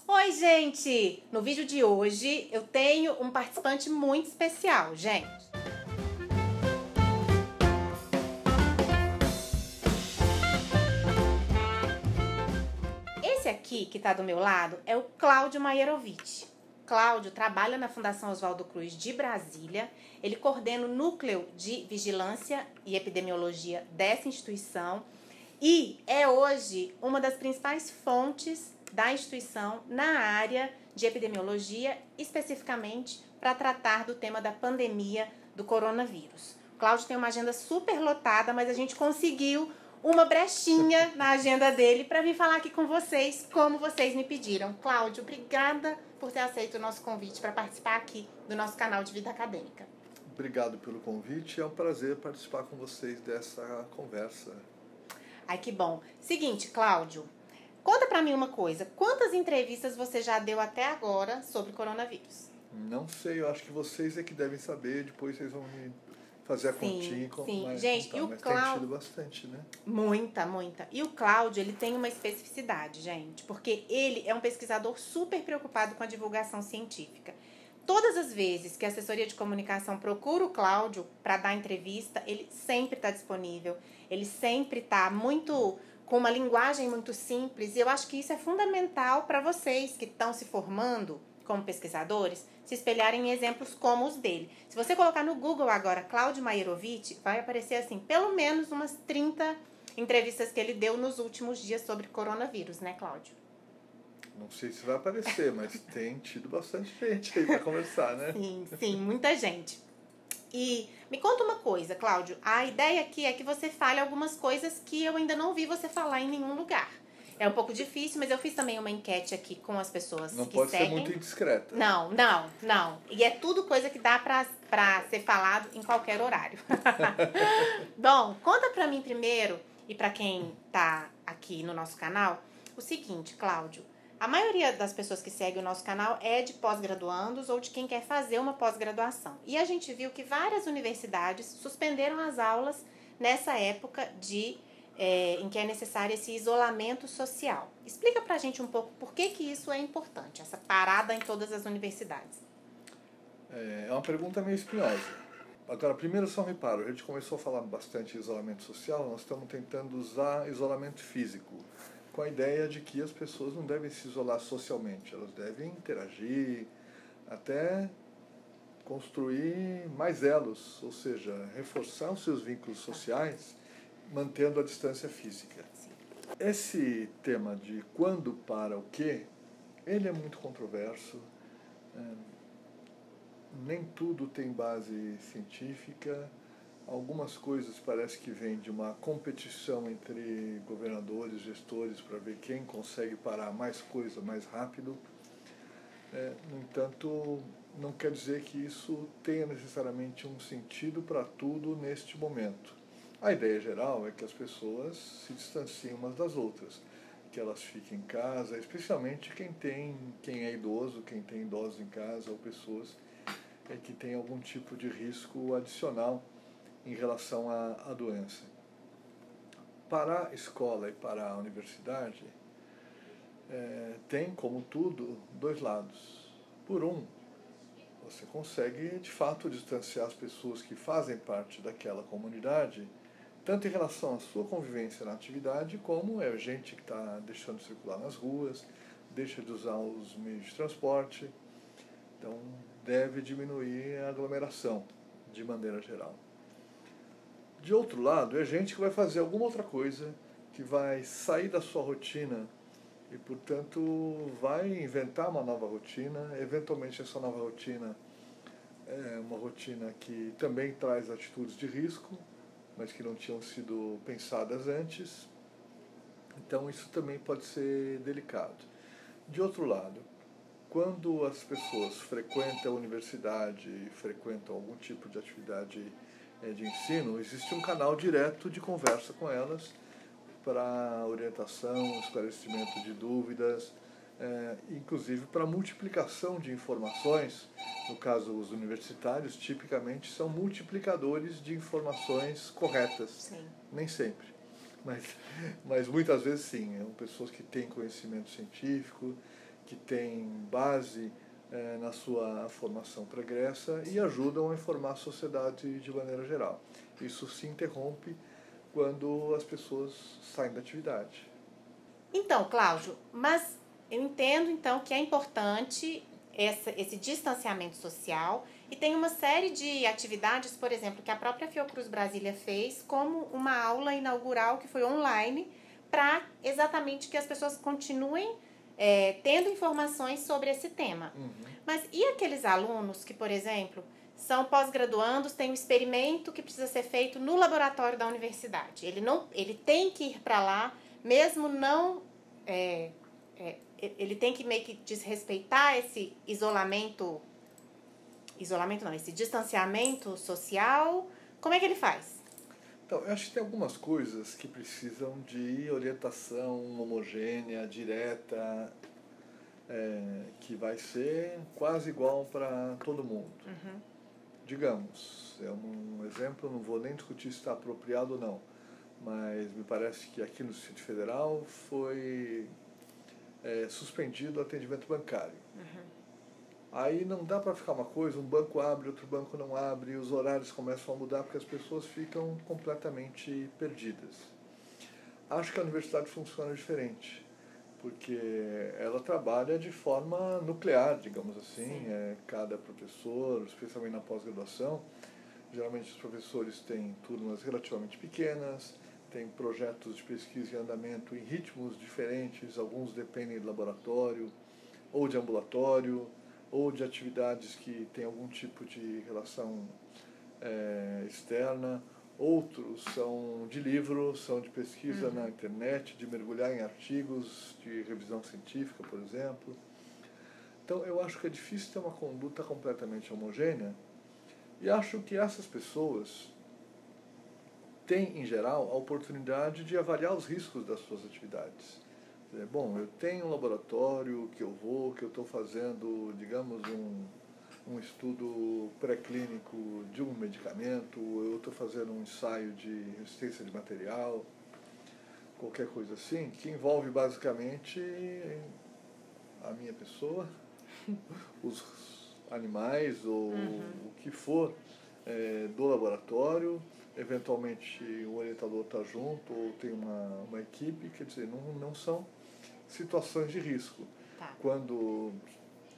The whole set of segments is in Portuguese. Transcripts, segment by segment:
Oi, gente! No vídeo de hoje eu tenho um participante muito especial, gente. Esse aqui que tá do meu lado é o Cláudio Maierovitch. Cláudio trabalha na Fundação Oswaldo Cruz de Brasília. Ele coordena o núcleo de vigilância e epidemiologia dessa instituição e é hoje uma das principais fontes da instituição na área de epidemiologia, especificamente para tratar do tema da pandemia do coronavírus. O Cláudio tem uma agenda super lotada, mas a gente conseguiu uma brechinha na agenda dele para vir falar aqui com vocês, como vocês me pediram. Cláudio, obrigada por ter aceito o nosso convite para participar aqui do nosso canal de Vida Acadêmica. Obrigado pelo convite, é um prazer participar com vocês dessa conversa. Ai, que bom. Seguinte, Cláudio, conta pra mim uma coisa. Quantas entrevistas você já deu até agora sobre coronavírus? Não sei, eu acho que vocês é que devem saber, depois vocês vão me fazer a continha. Sim, gente, contar, e o mas Cláudio... tem tido bastante, né? Muita. E o Cláudio, ele tem uma especificidade, gente, porque ele é um pesquisador super preocupado com a divulgação científica. Todas as vezes que a assessoria de comunicação procura o Cláudio para dar entrevista, ele sempre está disponível, ele sempre está com uma linguagem muito simples, e eu acho que isso é fundamental para vocês que estão se formando como pesquisadores, se espelharem em exemplos como os dele. Se você colocar no Google agora Cláudio Maierovitch, vai aparecer assim, pelo menos umas 30 entrevistas que ele deu nos últimos dias sobre coronavírus, né, Cláudio? Não sei se vai aparecer, mas tem tido bastante gente aí para conversar, né? Sim, muita gente. E me conta uma coisa, Cláudio, a ideia aqui é que você fale algumas coisas que eu ainda não vi você falar em nenhum lugar. É um pouco difícil, mas eu fiz também uma enquete aqui com as pessoas que seguem. Não pode ser muito indiscreta. Não. E é tudo coisa que dá pra ser falado em qualquer horário. Bom, conta pra mim primeiro, e pra quem tá aqui no nosso canal, o seguinte, Cláudio. A maioria das pessoas que seguem o nosso canal é de pós-graduandos ou de quem quer fazer uma pós-graduação. E a gente viu que várias universidades suspenderam as aulas nessa época em que é necessário esse isolamento social. Explica pra gente um pouco por que isso é importante, essa parada em todas as universidades. É uma pergunta meio espinhosa. Agora, primeiro só um reparo, a gente começou a falar bastante de isolamento social, nós estamos tentando usar isolamento físico, com a ideia de que as pessoas não devem se isolar socialmente, elas devem interagir, até construir mais elos, ou seja, reforçar os seus vínculos sociais, mantendo a distância física. Esse tema de quando para o quê, ele é muito controverso, nem tudo tem base científica. Algumas coisas parece que vêm de uma competição entre governadores, gestores, para ver quem consegue parar mais coisa mais rápido. No entanto, não quer dizer que isso tenha necessariamente um sentido para tudo neste momento. A ideia geral é que as pessoas se distanciem umas das outras, que elas fiquem em casa, especialmente quem é idoso, quem tem idosos em casa ou pessoas que têm algum tipo de risco adicional em relação à doença. Para a escola e para a universidade, tem, como tudo, dois lados. Por um, você consegue, de fato, distanciar as pessoas que fazem parte daquela comunidade, tanto em relação à sua convivência na atividade, como gente que está deixando de circular nas ruas, deixa de usar os meios de transporte. Então, deve diminuir a aglomeração, de maneira geral. De outro lado, é gente que vai fazer alguma outra coisa, que vai sair da sua rotina e, portanto, vai inventar uma nova rotina. Eventualmente, essa nova rotina é uma rotina que também traz atitudes de risco, mas que não tinham sido pensadas antes. Então, isso também pode ser delicado. De outro lado, quando as pessoas frequentam a universidade, frequentam algum tipo de atividade de ensino, existe um canal direto de conversa com elas para orientação, esclarecimento de dúvidas, inclusive para multiplicação de informações. No caso, os universitários tipicamente são multiplicadores de informações corretas. Sim. Nem sempre, mas muitas vezes sim. São pessoas que têm conhecimento científico, que têm base na sua formação pregressa e ajudam a informar a sociedade de maneira geral. Isso se interrompe quando as pessoas saem da atividade. Então, Cláudio, mas eu entendo então que é importante esse distanciamento social e tem uma série de atividades, por exemplo, que a própria Fiocruz Brasília fez, como uma aula inaugural que foi online, para exatamente que as pessoas continuem tendo informações sobre esse tema. Mas e aqueles alunos que, por exemplo, são pós-graduandos, tem um experimento que precisa ser feito no laboratório da universidade. Ele tem que ir para lá, mesmo não... ele tem que meio que desrespeitar esse esse distanciamento social. Como é que ele faz? Então, eu acho que tem algumas coisas que precisam de orientação homogênea, direta, que vai ser quase igual para todo mundo. Digamos, é um exemplo, não vou nem discutir se está apropriado ou não, mas me parece que aqui no Distrito Federal foi suspendido o atendimento bancário. Aí não dá para ficar uma coisa, um banco abre, outro banco não abre, os horários começam a mudar porque as pessoas ficam completamente perdidas. Acho que a universidade funciona diferente, porque ela trabalha de forma nuclear, digamos assim. Cada professor, especialmente na pós-graduação, geralmente os professores têm turmas relativamente pequenas, têm projetos de pesquisa em andamento em ritmos diferentes, alguns dependem de laboratório, ou de ambulatório, ou de atividades que têm algum tipo de relação externa. Outros são de livro, são de pesquisa na internet, de mergulhar em artigos de revisão científica, por exemplo. Então, eu acho que é difícil ter uma conduta completamente homogênea e acho que essas pessoas têm, em geral, a oportunidade de avaliar os riscos das suas atividades. Bom, eu tenho um laboratório que eu estou fazendo, digamos, um estudo pré-clínico de um medicamento, eu estou fazendo um ensaio de resistência de material, qualquer coisa assim, que envolve basicamente a minha pessoa, os animais ou o que for do laboratório, eventualmente o orientador está junto ou tem uma equipe, quer dizer, não são situações de risco. Quando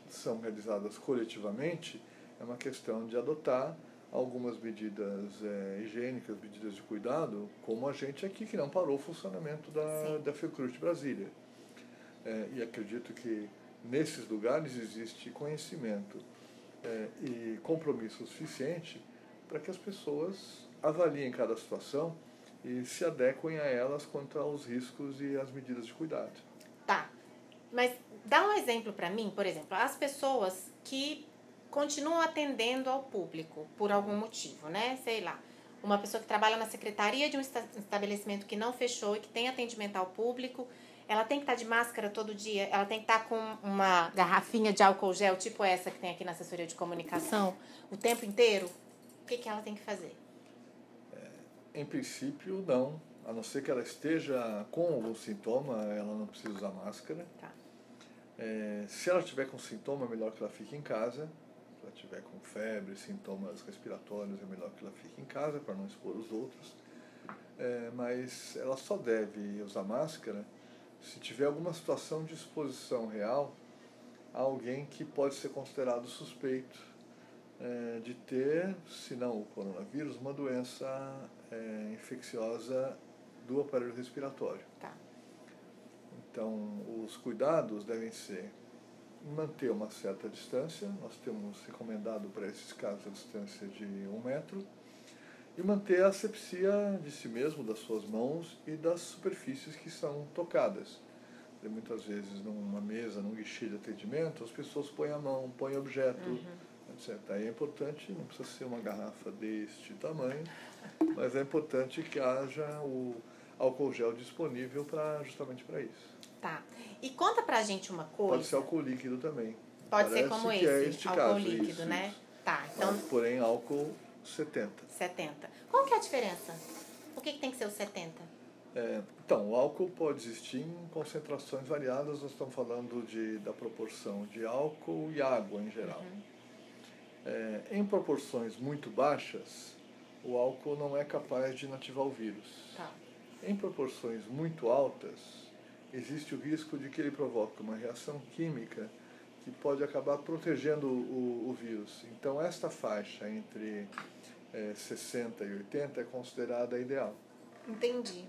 são realizadas coletivamente, é uma questão de adotar algumas medidas higiênicas, medidas de cuidado, como a gente aqui que não parou o funcionamento da Fiocruz de Brasília. E acredito que nesses lugares existe conhecimento e compromisso suficiente para que as pessoas avaliem cada situação e se adequem a elas quanto aos riscos e às medidas de cuidado. Tá, mas dá um exemplo para mim, por exemplo, as pessoas que continuam atendendo ao público por algum motivo, né? Sei lá, uma pessoa que trabalha na secretaria de um estabelecimento que não fechou e que tem atendimento ao público, ela tem que estar de máscara todo dia, ela tem que estar com uma garrafinha de álcool gel, tipo essa que tem aqui na assessoria de comunicação, o tempo inteiro? O que ela tem que fazer? Em princípio, não. A não ser que ela esteja com algum sintoma, ela não precisa usar máscara. Tá. Se ela tiver com sintoma, é melhor que ela fique em casa. Se ela tiver com febre, sintomas respiratórios, é melhor que ela fique em casa para não expor os outros. Mas ela só deve usar máscara se tiver alguma situação de exposição real a alguém que pode ser considerado suspeito de ter, se não o coronavírus, uma doença infecciosa do aparelho respiratório. Tá. Então, os cuidados devem ser manter uma certa distância, nós temos recomendado para esses casos a distância de 1 metro, e manter a asepsia de si mesmo, das suas mãos e das superfícies que são tocadas. E muitas vezes, numa mesa, num guichê de atendimento, as pessoas põem a mão, põem objeto, etc. Aí é importante, não precisa ser uma garrafa deste tamanho, mas é importante que haja o álcool gel disponível justamente para isso. Tá. E conta pra gente uma coisa. Pode ser álcool líquido também. Pode ser como esse, álcool caso, líquido, isso, né? Isso. Tá, então... Mas, porém, álcool 70. 70. Qual que é a diferença? Por que tem que ser o 70? Então, o álcool pode existir em concentrações variadas, nós estamos falando da proporção de álcool e água em geral. Em proporções muito baixas, o álcool não é capaz de inativar o vírus. Tá. Em proporções muito altas, existe o risco de que ele provoque uma reação química que pode acabar protegendo o vírus. Então, esta faixa entre 60 e 80 é considerada ideal. Entendi.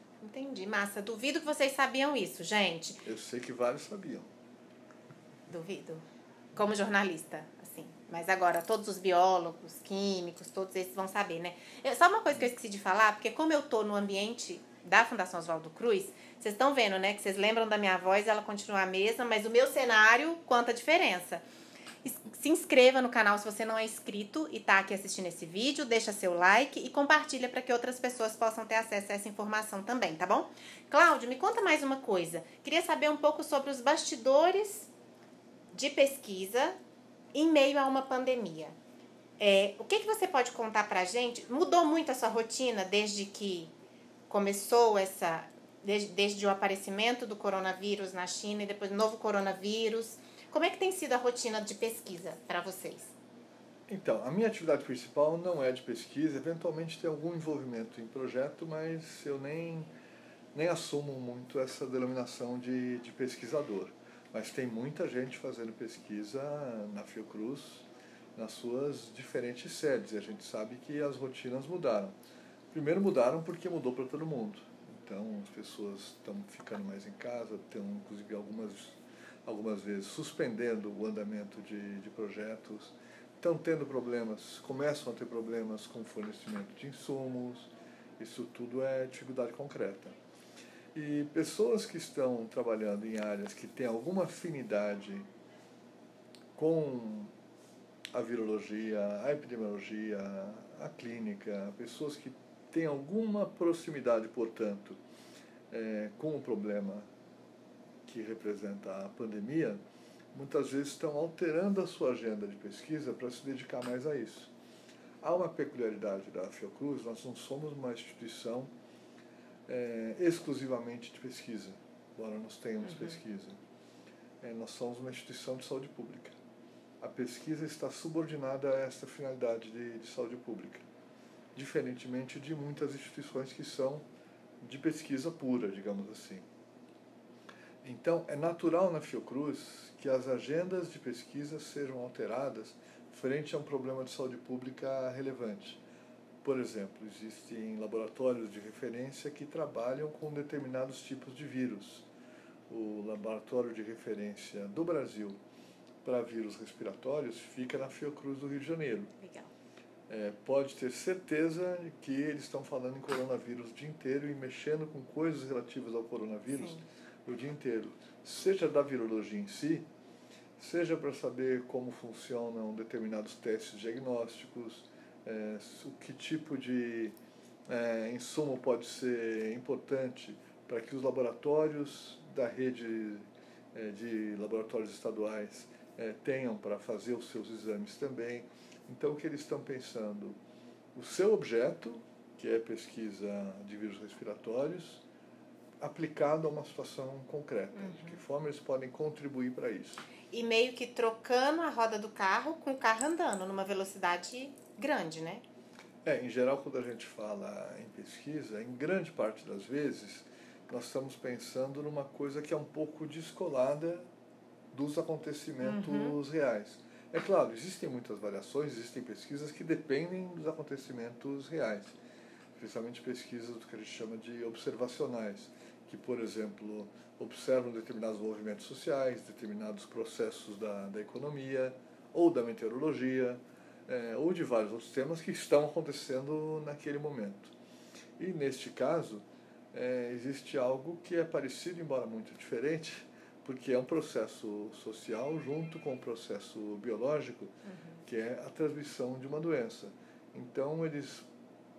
Massa. Duvido que vocês sabiam isso, gente. Eu sei que vários sabiam. Duvido. Como jornalista, assim. Mas agora, todos os biólogos, químicos, todos esses vão saber, né? Só uma coisa que eu esqueci de falar, porque como eu tô no ambiente da Fundação Oswaldo Cruz, vocês estão vendo, né? Que vocês lembram da minha voz, ela continua a mesma, mas o meu cenário, quanta diferença. Se inscreva no canal se você não é inscrito e tá aqui assistindo esse vídeo, deixa seu like e compartilha para que outras pessoas possam ter acesso a essa informação também, tá bom? Cláudio, me conta mais uma coisa. Queria saber um pouco sobre os bastidores de pesquisa em meio a uma pandemia. O que você pode contar pra gente? Mudou muito a sua rotina desde que começou desde o aparecimento do coronavírus na China e depois do novo coronavírus? Como é que tem sido a rotina de pesquisa para vocês? Então, a minha atividade principal não é de pesquisa, eventualmente tem algum envolvimento em projeto, mas eu nem assumo muito essa denominação de pesquisador. Mas tem muita gente fazendo pesquisa na Fiocruz, nas suas diferentes sedes, e a gente sabe que as rotinas mudaram. Primeiro mudaram porque mudou para todo mundo. Então, as pessoas estão ficando mais em casa, estão, inclusive, algumas vezes suspendendo o andamento de projetos, estão tendo problemas, começam a ter problemas com o fornecimento de insumos, isso tudo é dificuldade concreta. E pessoas que estão trabalhando em áreas que têm alguma afinidade com a virologia, a epidemiologia, a clínica, pessoas que têm alguma proximidade, portanto, com o problema que representa a pandemia, muitas vezes estão alterando a sua agenda de pesquisa para se dedicar mais a isso. Há uma peculiaridade da Fiocruz, nós não somos uma instituição exclusivamente de pesquisa, embora nós tenhamos pesquisa. Nós somos uma instituição de saúde pública. A pesquisa está subordinada a esta finalidade de saúde pública, diferentemente de muitas instituições que são de pesquisa pura, digamos assim. Então, é natural na Fiocruz que as agendas de pesquisa sejam alteradas frente a um problema de saúde pública relevante. Por exemplo, existem laboratórios de referência que trabalham com determinados tipos de vírus. O laboratório de referência do Brasil para vírus respiratórios fica na Fiocruz do Rio de Janeiro. Legal. Pode ter certeza que eles estão falando em coronavírus o dia inteiro e mexendo com coisas relativas ao coronavírus o dia inteiro. Seja da virologia em si, seja para saber como funcionam determinados testes diagnósticos, que tipo de insumo pode ser importante para que os laboratórios da rede de laboratórios estaduais tenham para fazer os seus exames também. Então, o que eles estão pensando? O seu objeto, que é pesquisa de vírus respiratórios, aplicado a uma situação concreta. De que forma eles podem contribuir para isso? E meio que trocando a roda do carro com o carro andando numa velocidade grande, né? Em geral, quando a gente fala em pesquisa, em grande parte das vezes, nós estamos pensando numa coisa que é um pouco descolada dos acontecimentos reais. É claro, existem muitas variações, existem pesquisas que dependem dos acontecimentos reais, especialmente pesquisas do que a gente chama de observacionais, que, por exemplo, observam determinados movimentos sociais, determinados processos da economia, ou da meteorologia, ou de vários outros temas que estão acontecendo naquele momento. E, neste caso, existe algo que é parecido, embora muito diferente, porque é um processo social junto com um processo biológico, que é a transmissão de uma doença. Então, eles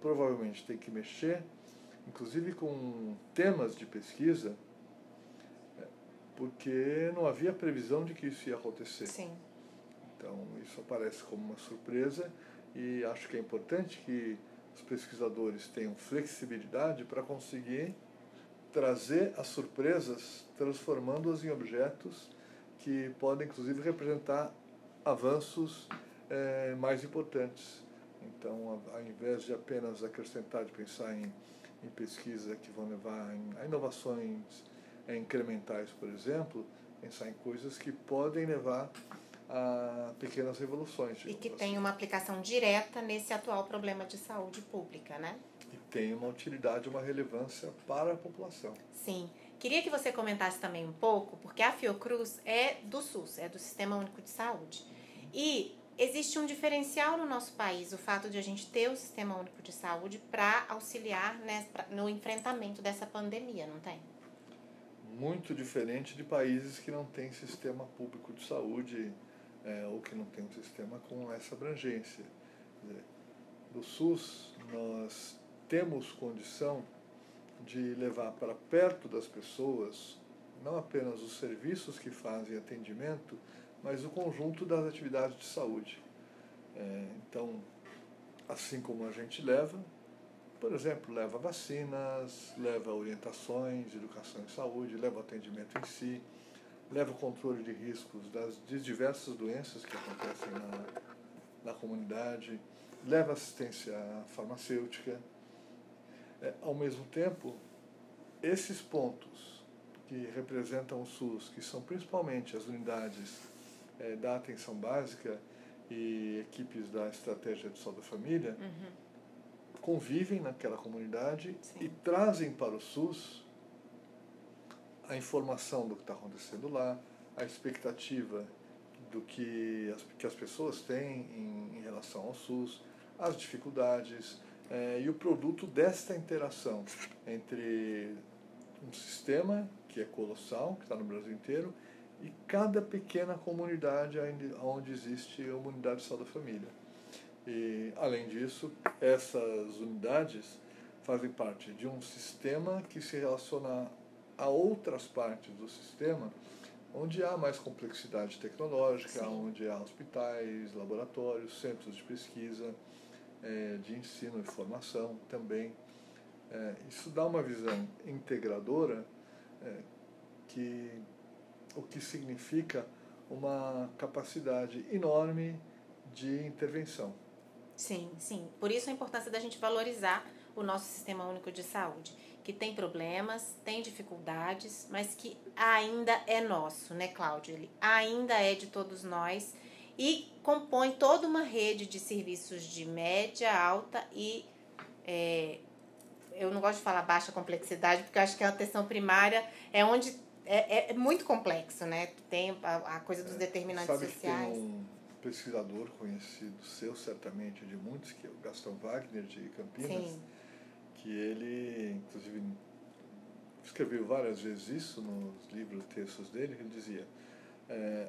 provavelmente têm que mexer, inclusive com temas de pesquisa, porque não havia previsão de que isso ia acontecer. Sim. Então, isso aparece como uma surpresa e acho que é importante que os pesquisadores tenham flexibilidade para conseguir trazer as surpresas, transformando-as em objetos que podem, inclusive, representar avanços mais importantes. Então, ao invés de apenas acrescentar, de pensar em pesquisa que vão levar a inovações incrementais, por exemplo, pensar em coisas que podem levar a pequenas revoluções. E que tem uma aplicação direta nesse atual problema de saúde pública, né? E tem uma utilidade, uma relevância para a população. Sim. Queria que você comentasse também um pouco, porque a Fiocruz é do SUS, é do Sistema Único de Saúde. E existe um diferencial no nosso país, o fato de a gente ter o Sistema Único de Saúde para auxiliar no enfrentamento dessa pandemia, não tem? Muito diferente de países que não têm sistema público de saúde ou que não têm um sistema com essa abrangência. Do SUS, nós temos condição de levar para perto das pessoas não apenas os serviços que fazem atendimento, mas o conjunto das atividades de saúde. Então, assim como a gente leva, por exemplo, leva vacinas, leva orientações, educação em saúde, leva atendimento em si, leva o controle de riscos das diversas doenças que acontecem na comunidade, leva assistência farmacêutica. Ao mesmo tempo, esses pontos que representam o SUS, que são principalmente as unidades da atenção básica e equipes da estratégia de saúde da família, convivem naquela comunidade. Sim. E trazem para o SUS a informação do que está acontecendo lá, a expectativa do que as pessoas têm em relação ao SUS, as dificuldades e o produto desta interação entre um sistema que é colossal, que está no Brasil inteiro, e cada pequena comunidade onde existe a unidade de saúde da família. E, além disso, essas unidades fazem parte de um sistema que se relaciona a outras partes do sistema, onde há mais complexidade tecnológica, sim, onde há hospitais, laboratórios, centros de pesquisa, de ensino e formação também. Isso dá uma visão integradora, o que significa uma capacidade enorme de intervenção. Sim, sim. Por isso a importância da gente valorizar o nosso Sistema Único de Saúde, que tem problemas, tem dificuldades, mas que ainda é nosso, né, Cláudio? Ele ainda é de todos nós e compõe toda uma rede de serviços de média, alta e, eu não gosto de falar baixa complexidade, porque eu acho que a atenção primária é onde é muito complexo, né? Tem a coisa dos determinantes sociais. Sabe que tem um pesquisador conhecido seu, certamente, de muitos, que é o Gastão Wagner, de Campinas, sim, que ele, inclusive, escreveu várias vezes isso nos livros, textos dele, que ele dizia: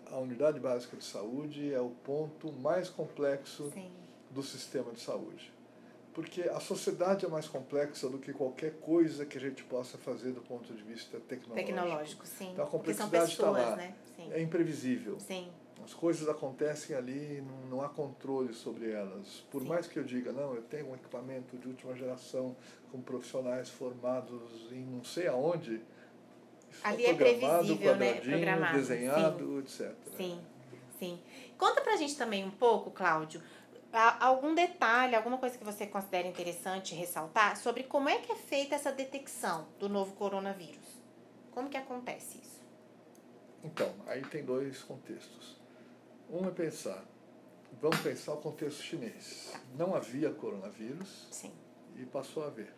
a unidade básica de saúde é o ponto mais complexo, sim, do sistema de saúde. Porque a sociedade é mais complexa do que qualquer coisa que a gente possa fazer do ponto de vista tecnológico. Sim. Então a complexidade está lá. Né? Sim. É imprevisível. Sim. As coisas acontecem ali, não há controle sobre elas. Por, sim, mais que eu diga, não, eu tenho um equipamento de última geração com profissionais formados em não sei aonde, isso ali é previsível, quadradinho, né? Programado, desenhado, sim, etc. Sim, sim. Conta pra gente também um pouco, Cláudio, algum detalhe, alguma coisa que você considera interessante ressaltar sobre como é que é feita essa detecção do novo coronavírus. Como que acontece isso? Então, aí tem dois contextos. Um é vamos pensar o contexto chinês. Não havia coronavírus, sim, e passou a haver.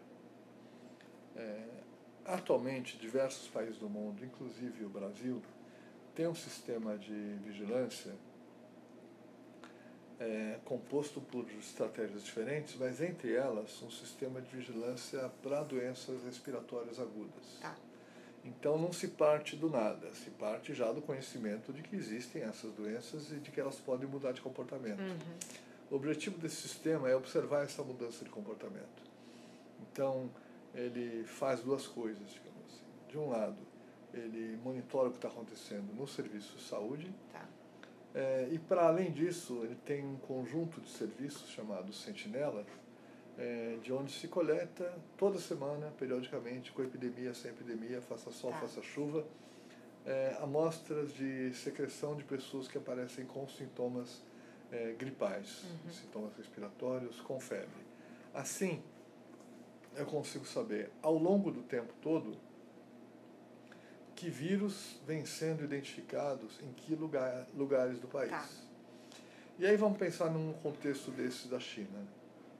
Atualmente, diversos países do mundo, inclusive o Brasil, tem um sistema de vigilância composto por estratégias diferentes, mas entre elas um sistema de vigilância para doenças respiratórias agudas. Tá. Então não se parte do nada, se parte já do conhecimento de que existem essas doenças e de que elas podem mudar de comportamento. O objetivo desse sistema é observar essa mudança de comportamento. Então ele faz duas coisas, digamos assim. De um lado, ele monitora o que está acontecendo no serviço de saúde. Tá. E para além disso, ele tem um conjunto de serviços chamados Sentinela, de onde se coleta toda semana, periodicamente, com epidemia, sem epidemia, faça sol, faça chuva, amostras de secreção de pessoas que aparecem com sintomas gripais, sintomas respiratórios, com febre. Assim, eu consigo saber, ao longo do tempo todo, que vírus vêm sendo identificados em que lugares do país. Tá. E aí vamos pensar num contexto desse da China.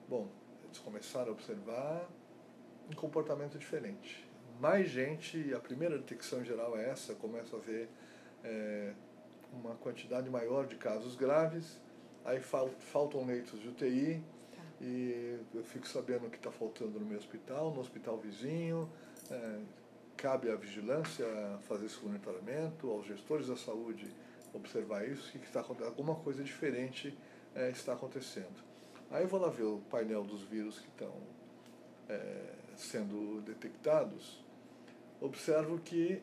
Bom, eles começaram a observar um comportamento diferente. Mais gente, a primeira detecção em geral é essa, começa a ver uma quantidade maior de casos graves, aí faltam leitos de UTI, e eu fico sabendo que está faltando no meu hospital, no hospital vizinho, cabe à vigilância fazer esse monitoramento, aos gestores da saúde observar isso, que alguma coisa diferente está acontecendo. Aí eu vou lá ver o painel dos vírus que estão sendo detectados, observo que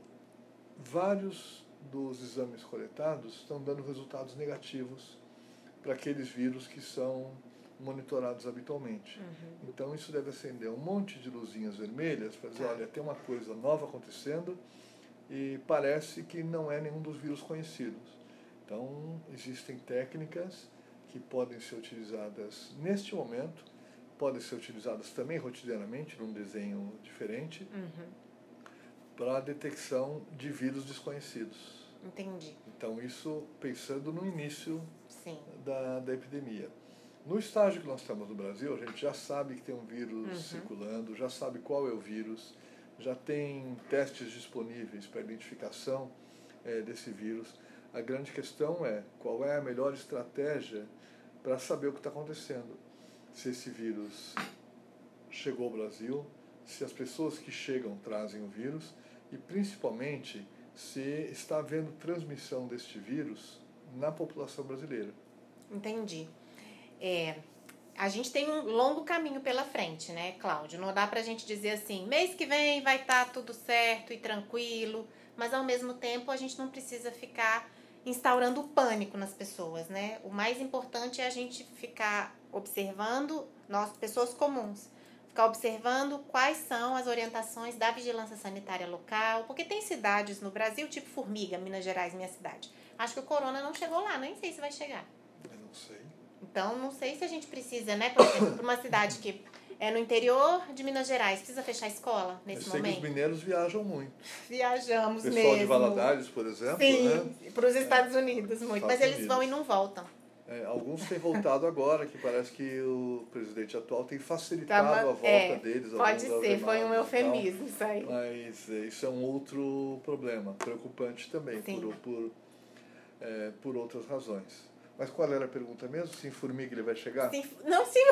vários dos exames coletados estão dando resultados negativos para aqueles vírus que são monitorados habitualmente. Então isso deve acender um monte de luzinhas vermelhas para dizer, olha, tem uma coisa nova acontecendo e parece que não é nenhum dos vírus conhecidos. Então existem técnicas que podem ser utilizadas neste momento, podem ser utilizadas também rotineiramente, num desenho diferente, para a detecção de vírus desconhecidos. Entendi. Então isso pensando no início da epidemia. No estágio que nós estamos no Brasil, a gente já sabe que tem um vírus circulando, já sabe qual é o vírus, já tem testes disponíveis para identificação desse vírus. A grande questão é qual é a melhor estratégia para saber o que está acontecendo. Se esse vírus chegou ao Brasil, se as pessoas que chegam trazem o vírus e, principalmente, se está havendo transmissão deste vírus na população brasileira. Entendi. A gente tem um longo caminho pela frente, né, Cláudio? Não dá pra gente dizer assim, mês que vem vai estar tudo certo e tranquilo, mas ao mesmo tempo a gente não precisa ficar instaurando pânico nas pessoas, né? O mais importante é a gente ficar observando, nós, pessoas comuns, ficar observando quais são as orientações da vigilância sanitária local, porque tem cidades no Brasil, tipo Formiga, Minas Gerais, minha cidade. Acho que o corona não chegou lá, nem sei se vai chegar. Eu não sei. Então, não sei se a gente precisa, né? Por exemplo, para uma cidade que é no interior de Minas Gerais, precisa fechar a escola nesse momento? Eu sei que os mineiros viajam muito. Viajamos mesmo. O pessoal de Valadares, por exemplo. Sim, né? para os Estados Unidos muito. Mas eles vão e não voltam. Alguns têm voltado agora, que parece que o presidente atual tem facilitado a volta deles. Pode ser, foi um eufemismo isso aí. Mas isso é um outro problema, preocupante também, por outras razões. Mas qual era a pergunta mesmo? Se em Formiga ele vai chegar? Não, sim.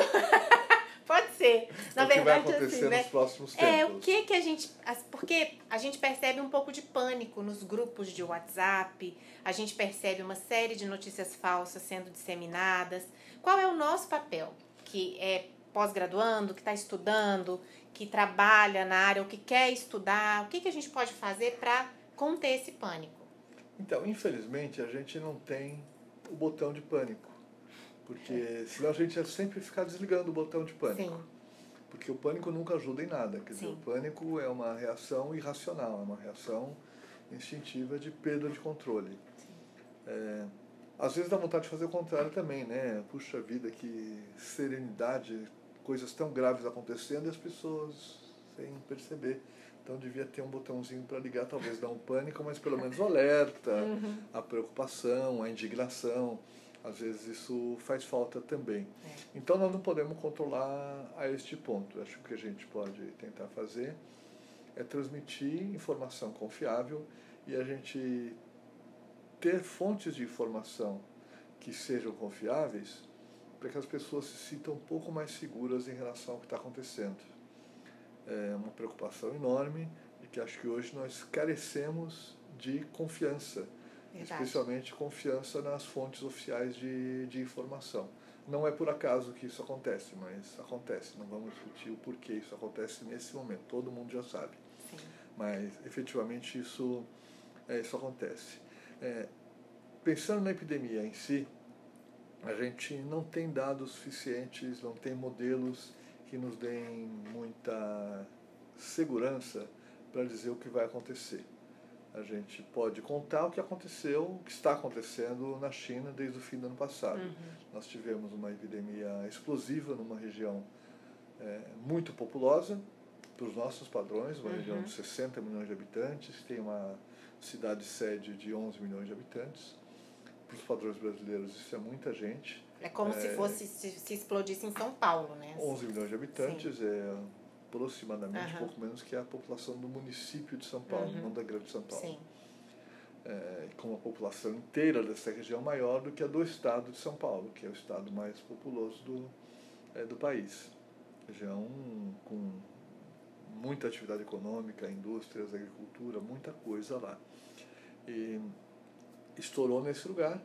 Pode ser. Na verdade, o que vai acontecer nos próximos tempos? O que a gente... Porque a gente percebe um pouco de pânico nos grupos de WhatsApp, a gente percebe uma série de notícias falsas sendo disseminadas. Qual é o nosso papel? Que é pós-graduando, que está estudando, que trabalha na área, ou que quer estudar. O que a gente pode fazer para conter esse pânico? Então, infelizmente, a gente não tem o botão de pânico. Porque senão a gente ia sempre ficar desligando o botão de pânico. Sim. Porque o pânico nunca ajuda em nada. Quer dizer, o pânico é uma reação irracional, é uma reação instintiva de perda de controle. Às vezes dá vontade de fazer o contrário também, né? Puxa vida, que serenidade, coisas tão graves acontecendo e as pessoas sem perceber. Então devia ter um botãozinho para ligar, talvez não o pânico, mas pelo menos o alerta, a preocupação, a indignação. Às vezes isso faz falta também. Então nós não podemos controlar a este ponto. Acho que o que a gente pode tentar fazer é transmitir informação confiável e a gente ter fontes de informação que sejam confiáveis para que as pessoas se sintam um pouco mais seguras em relação ao que está acontecendo. É uma preocupação enorme e que acho que hoje nós carecemos de confiança. Verdade. Especialmente confiança nas fontes oficiais de informação. Não é por acaso que isso acontece, mas acontece. Não vamos discutir o porquê isso acontece nesse momento. Todo mundo já sabe. Sim. Mas, efetivamente, isso acontece. Pensando na epidemia em si, a gente não tem dados suficientes, não tem modelos que nos deem muita segurança para dizer o que vai acontecer. A gente pode contar o que aconteceu, o que está acontecendo na China desde o fim do ano passado. Nós tivemos uma epidemia explosiva numa região muito populosa, para os nossos padrões, uma região de 60 milhões de habitantes, tem uma cidade-sede de 11 milhões de habitantes. Para os padrões brasileiros, isso é muita gente. É como se explodisse em São Paulo, né? 11 milhões de habitantes, Sim. é aproximadamente pouco menos que a população do município de São Paulo, não da Grande São Paulo. Sim. Com uma população inteira dessa região maior do que a do estado de São Paulo, que é o estado mais populoso do país. Região com muita atividade econômica, indústrias, agricultura, muita coisa lá. E estourou nesse lugar.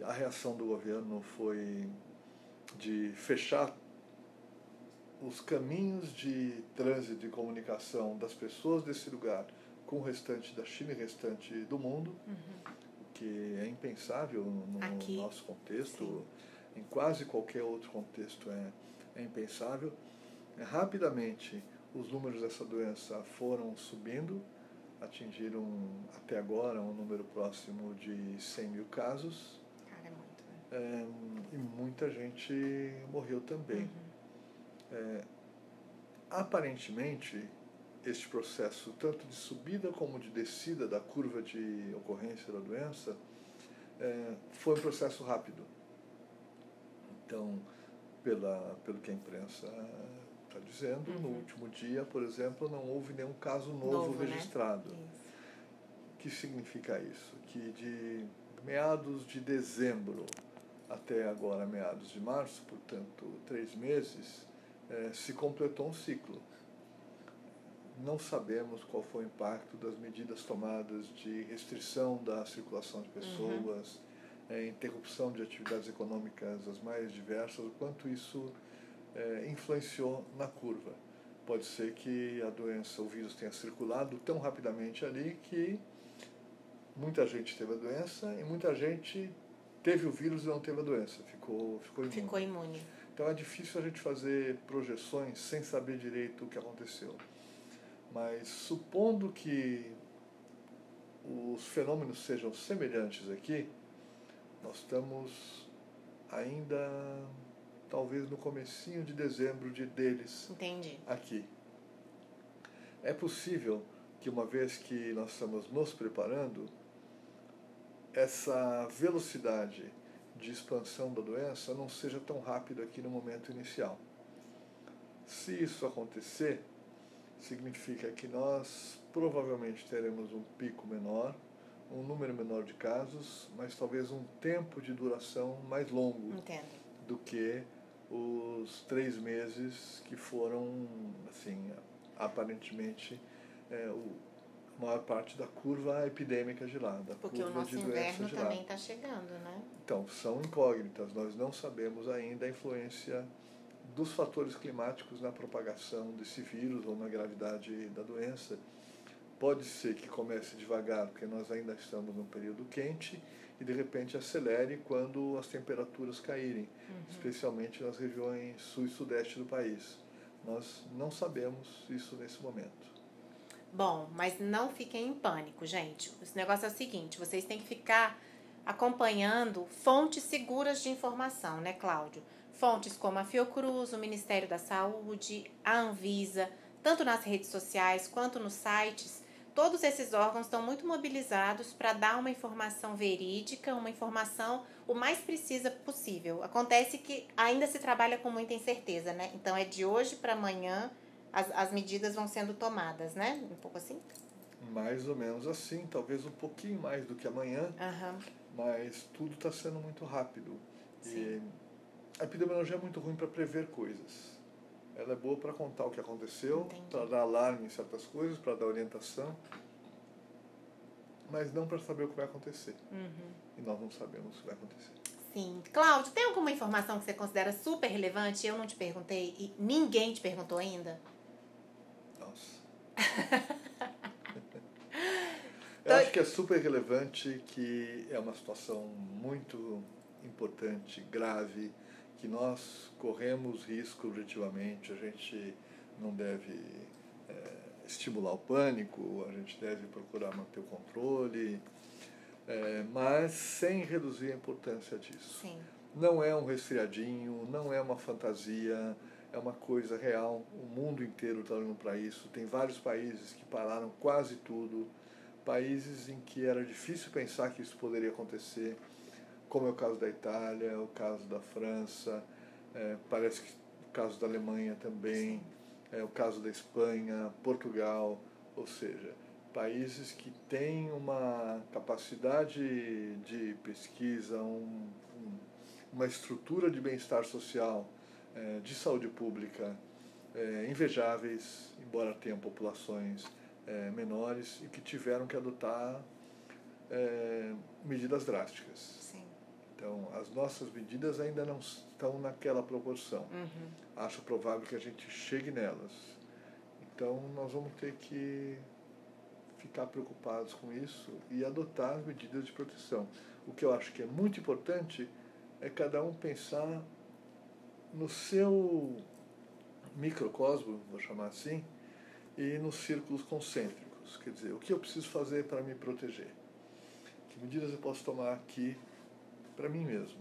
A reação do governo foi de fechar os caminhos de trânsito e comunicação das pessoas desse lugar com o restante da China e o restante do mundo, o que é impensável no nosso contexto, em quase qualquer outro contexto é impensável. Rapidamente, os números dessa doença foram subindo, atingiram até agora um número próximo de 100 mil casos. Cara, é muito, né? E muita gente morreu também. Aparentemente, este processo, tanto de subida como de descida da curva de ocorrência da doença, foi um processo rápido. Então, pelo que a imprensa está dizendo, no último dia, por exemplo, não houve nenhum caso novo registrado. Né? O que significa isso? Que de meados de dezembro até agora, meados de março, portanto, 3 meses, se completou um ciclo. Não sabemos qual foi o impacto das medidas tomadas de restrição da circulação de pessoas, interrupção de atividades econômicas as mais diversas, o quanto isso influenciou na curva. Pode ser que a doença, o vírus tenha circulado tão rapidamente ali que muita gente teve a doença e muita gente teve o vírus e não teve a doença, ficou imune. Ficou imune. Então é difícil a gente fazer projeções sem saber direito o que aconteceu. Mas supondo que os fenômenos sejam semelhantes aqui, nós estamos ainda talvez no comecinho de dezembro deles. Entendi. Aqui. É possível que, uma vez que nós estamos nos preparando, essa velocidade de expansão da doença não seja tão rápida aqui no momento inicial. Se isso acontecer, significa que nós provavelmente teremos um pico menor, um número menor de casos, mas talvez um tempo de duração mais longo. Entendo. Do que os 3 meses que foram, assim, aparentemente, a maior parte da curva epidêmica de lá, da Porque curva o nosso de doença inverno de lá. também está chegando, né? Então, são incógnitas. Nós não sabemos ainda a influência dos fatores climáticos na propagação desse vírus ou na gravidade da doença. Pode ser que comece devagar, porque nós ainda estamos num período quente, e de repente acelere quando as temperaturas caírem, especialmente nas regiões sul e sudeste do país. Nós não sabemos isso nesse momento. Bom, mas não fiquem em pânico, gente. Esse negócio é o seguinte, vocês têm que ficar acompanhando fontes seguras de informação, né, Cláudio? Fontes como a Fiocruz, o Ministério da Saúde, a Anvisa, tanto nas redes sociais quanto nos sites. Todos esses órgãos estão muito mobilizados para dar uma informação verídica, uma informação o mais precisa possível. Acontece que ainda se trabalha com muita incerteza, né? Então é de hoje para amanhã as medidas vão sendo tomadas, né? Um pouco assim? Mais ou menos assim, talvez um pouquinho mais do que amanhã, mas tudo está sendo muito rápido. Sim. E a epidemiologia é muito ruim para prever coisas. Ela é boa para contar o que aconteceu, para dar alarme em certas coisas, para dar orientação, mas não para saber o que vai acontecer. E nós não sabemos o que vai acontecer. Sim. Cláudio, tem alguma informação que você considera super relevante e eu não te perguntei e ninguém te perguntou ainda? Nossa. Eu acho que é super relevante, que é uma situação muito importante, grave, que nós corremos risco objetivamente, a gente não deve estimular o pânico, a gente deve procurar manter o controle, mas sem reduzir a importância disso. Sim. Não é um resfriadinho, não é uma fantasia, é uma coisa real. O mundo inteiro está olhando para isso. Tem vários países que pararam quase tudo, países em que era difícil pensar que isso poderia acontecer, como é o caso da Itália, o caso da França, parece que o caso da Alemanha também, o caso da Espanha, Portugal, ou seja, países que têm uma capacidade de pesquisa, uma estrutura de bem-estar social, de saúde pública invejáveis, embora tenham populações menores, e que tiveram que adotar medidas drásticas. Sim. Então, as nossas medidas ainda não estão naquela proporção. Acho provável que a gente chegue nelas. Então, nós vamos ter que ficar preocupados com isso e adotar as medidas de proteção. O que eu acho que é muito importante é cada um pensar no seu microcosmo, vou chamar assim, e nos círculos concêntricos. Quer dizer, o que eu preciso fazer para me proteger? Que medidas eu posso tomar aqui para mim mesmo?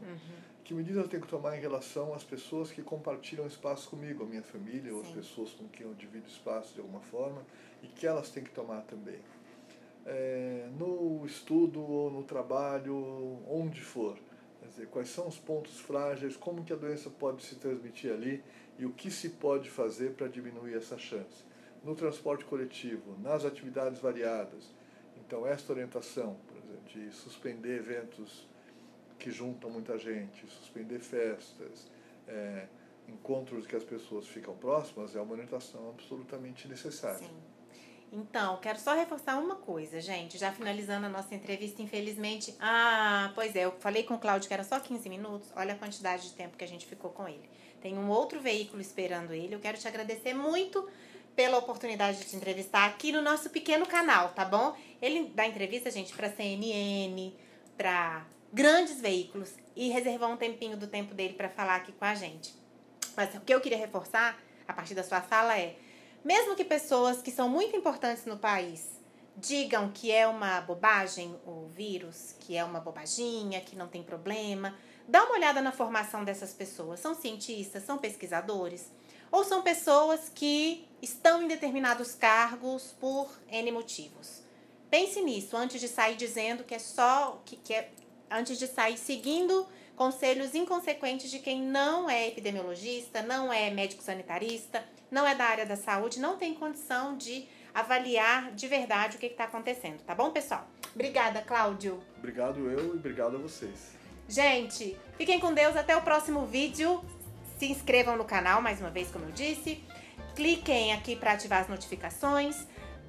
Que medidas eu tenho que tomar em relação às pessoas que compartilham espaço comigo, a minha família, ou as pessoas com quem eu divido espaço de alguma forma, e que elas têm que tomar também. No estudo ou no trabalho, onde for. Quer dizer, quais são os pontos frágeis, como que a doença pode se transmitir ali e o que se pode fazer para diminuir essa chance. No transporte coletivo, nas atividades variadas. Então, esta orientação, por exemplo, de suspender eventos que juntam muita gente, suspender festas, encontros que as pessoas ficam próximas, é uma orientação absolutamente necessária. Sim. Então, quero só reforçar uma coisa, gente, já finalizando a nossa entrevista, infelizmente, pois é, eu falei com o Cláudio que era só 15 minutos, olha a quantidade de tempo que a gente ficou com ele. Tem um outro veículo esperando ele, eu quero te agradecer muito pela oportunidade de te entrevistar aqui no nosso pequeno canal, tá bom? Ele dá entrevista, gente, para CNN, para grandes veículos e reservar um tempinho do tempo dele para falar aqui com a gente. Mas o que eu queria reforçar, a partir da sua fala, mesmo que pessoas que são muito importantes no país digam que é uma bobagem o vírus, que é uma bobaginha, que não tem problema, dá uma olhada na formação dessas pessoas. São cientistas, são pesquisadores, ou são pessoas que estão em determinados cargos por N motivos. Pense nisso antes de sair dizendo que antes de sair seguindo conselhos inconsequentes de quem não é epidemiologista, não é médico sanitarista, não é da área da saúde, não tem condição de avaliar de verdade o que está acontecendo, tá bom, pessoal? Obrigada, Cláudio. Obrigado eu e obrigado a vocês. Gente, fiquem com Deus, até o próximo vídeo. Se inscrevam no canal, mais uma vez, como eu disse. Cliquem aqui para ativar as notificações.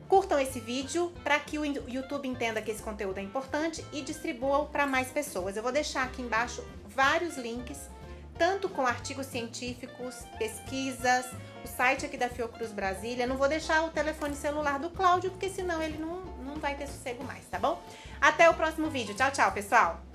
Curtam esse vídeo para que o YouTube entenda que esse conteúdo é importante e distribuam para mais pessoas. Eu vou deixar aqui embaixo vários links, tanto com artigos científicos, pesquisas, o site aqui da Fiocruz Brasília. Não vou deixar o telefone celular do Cláudio, porque senão ele não vai ter sossego mais, tá bom? Até o próximo vídeo. Tchau, tchau, pessoal!